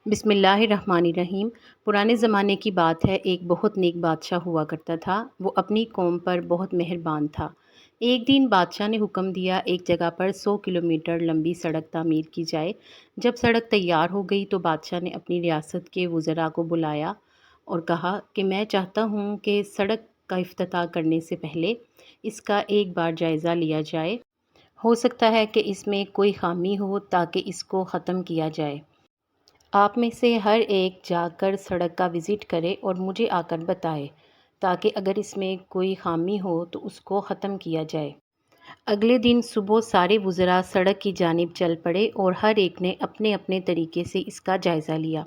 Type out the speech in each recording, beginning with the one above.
بسم اللہ الرحمن الرحیم۔ پرانے زمانے کی بات ہے، ایک بہت نیک بادشاہ ہوا کرتا تھا۔ وہ اپنی قوم پر بہت مہربان تھا۔ ایک دن بادشاہ نے حکم دیا ایک جگہ پر 100 کلومیٹر لمبی سڑک تعمیر کی جائے۔ جب سڑک تیار ہو گئی تو بادشاہ نے اپنی ریاست کے وزراء کو بلایا اور کہا کہ میں چاہتا ہوں کہ سڑک کا افتتاح کرنے سے پہلے اس کا ایک بار جائزہ لیا جائے۔ ہو سکتا ہے کہ اس میں کوئی خامی ہو تاکہ اس کو ختم کیا جائے۔ آپ میں سے ہر ایک جا کر سڑک کا وزٹ کرے اور مجھے آ کر بتائے تاکہ اگر اس میں کوئی خامی ہو تو اس کو ختم کیا جائے۔ اگلے دن صبح سارے وزراء سڑک کی جانب چل پڑے اور ہر ایک نے اپنے اپنے طریقے سے اس کا جائزہ لیا۔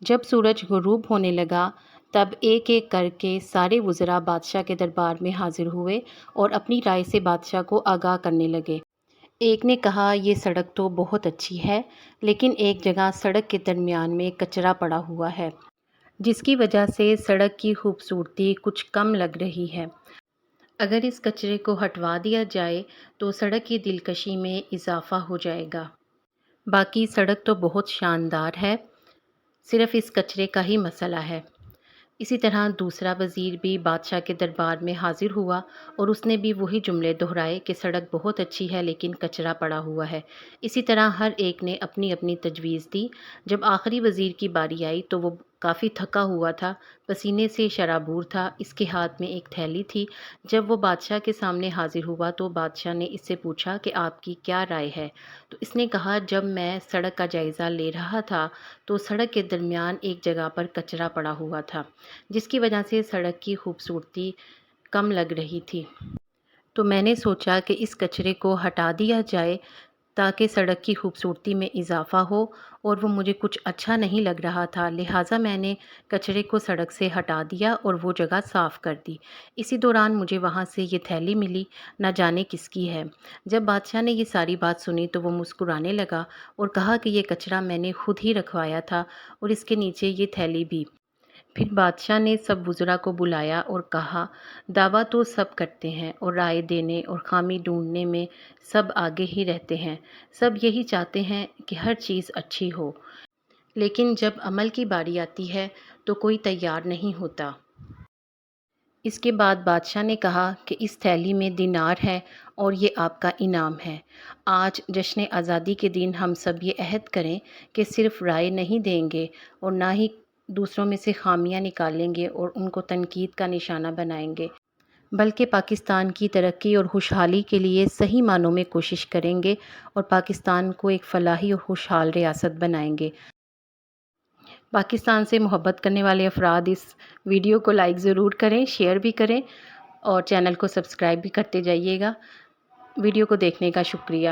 جب سورج غروب ہونے لگا تب ایک ایک کر کے سارے وزراء بادشاہ کے دربار میں حاضر ہوئے اور اپنی رائے سے بادشاہ کو آگاہ کرنے لگے۔ ایک نے کہا یہ سڑک تو بہت اچھی ہے، لیکن ایک جگہ سڑک کے درمیان میں کچرا پڑا ہوا ہے، جس کی وجہ سے سڑک کی خوبصورتی کچھ کم لگ رہی ہے۔ اگر اس کچرے کو ہٹوا دیا جائے تو سڑک کی دلکشی میں اضافہ ہو جائے گا۔ باقی سڑک تو بہت شاندار ہے، صرف اس کچرے کا ہی مسئلہ ہے۔ اسی طرح دوسرا وزیر بھی بادشاہ کے دربار میں حاضر ہوا اور اس نے بھی وہی جملے دہرائے کہ سڑک بہت اچھی ہے لیکن کچرا پڑا ہوا ہے۔ اسی طرح ہر ایک نے اپنی اپنی تجویز دی۔ جب آخری وزیر کی باری آئی تو وہ کافی تھکا ہوا تھا، پسینے سے شرابور تھا، اس کے ہاتھ میں ایک تھیلی تھی۔ جب وہ بادشاہ کے سامنے حاضر ہوا تو بادشاہ نے اس سے پوچھا کہ آپ کی کیا رائے ہے؟ تو اس نے کہا جب میں سڑک کا جائزہ لے رہا تھا تو سڑک کے درمیان ایک جگہ پر کچرا پڑا ہوا تھا، جس کی وجہ سے سڑک کی خوبصورتی کم لگ رہی تھی۔ تو میں نے سوچا کہ اس کچرے کو ہٹا دیا جائے تاکہ سڑک کی خوبصورتی میں اضافہ ہو، اور وہ مجھے کچھ اچھا نہیں لگ رہا تھا، لہٰذا میں نے کچرے کو سڑک سے ہٹا دیا اور وہ جگہ صاف کر دی۔ اسی دوران مجھے وہاں سے یہ تھیلی ملی، نہ جانے کس کی ہے۔ جب بادشاہ نے یہ ساری بات سنی تو وہ مسکرانے لگا اور کہا کہ یہ کچرا میں نے خود ہی رکھوایا تھا اور اس کے نیچے یہ تھیلی بھی۔ پھر بادشاہ نے سب وزراء کو بلایا اور کہا دعویٰ تو سب کرتے ہیں اور رائے دینے اور خامی ڈھونڈنے میں سب آگے ہی رہتے ہیں، سب یہی چاہتے ہیں کہ ہر چیز اچھی ہو، لیکن جب عمل کی باری آتی ہے تو کوئی تیار نہیں ہوتا۔ اس کے بعد بادشاہ نے کہا کہ اس تھیلی میں دینار ہے اور یہ آپ کا انعام ہے۔ آج جشن آزادی کے دن ہم سب یہ عہد کریں کہ صرف رائے نہیں دیں گے اور نہ ہی دوسروں میں سے خامیاں نکالیں گے اور ان کو تنقید کا نشانہ بنائیں گے، بلکہ پاکستان کی ترقی اور خوشحالی کے لیے صحیح معنوں میں کوشش کریں گے اور پاکستان کو ایک فلاحی اور خوشحال ریاست بنائیں گے۔ پاکستان سے محبت کرنے والے افراد اس ویڈیو کو لائک ضرور کریں، شیئر بھی کریں اور چینل کو سبسکرائب بھی کرتے جائیے گا۔ ویڈیو کو دیکھنے کا شکریہ۔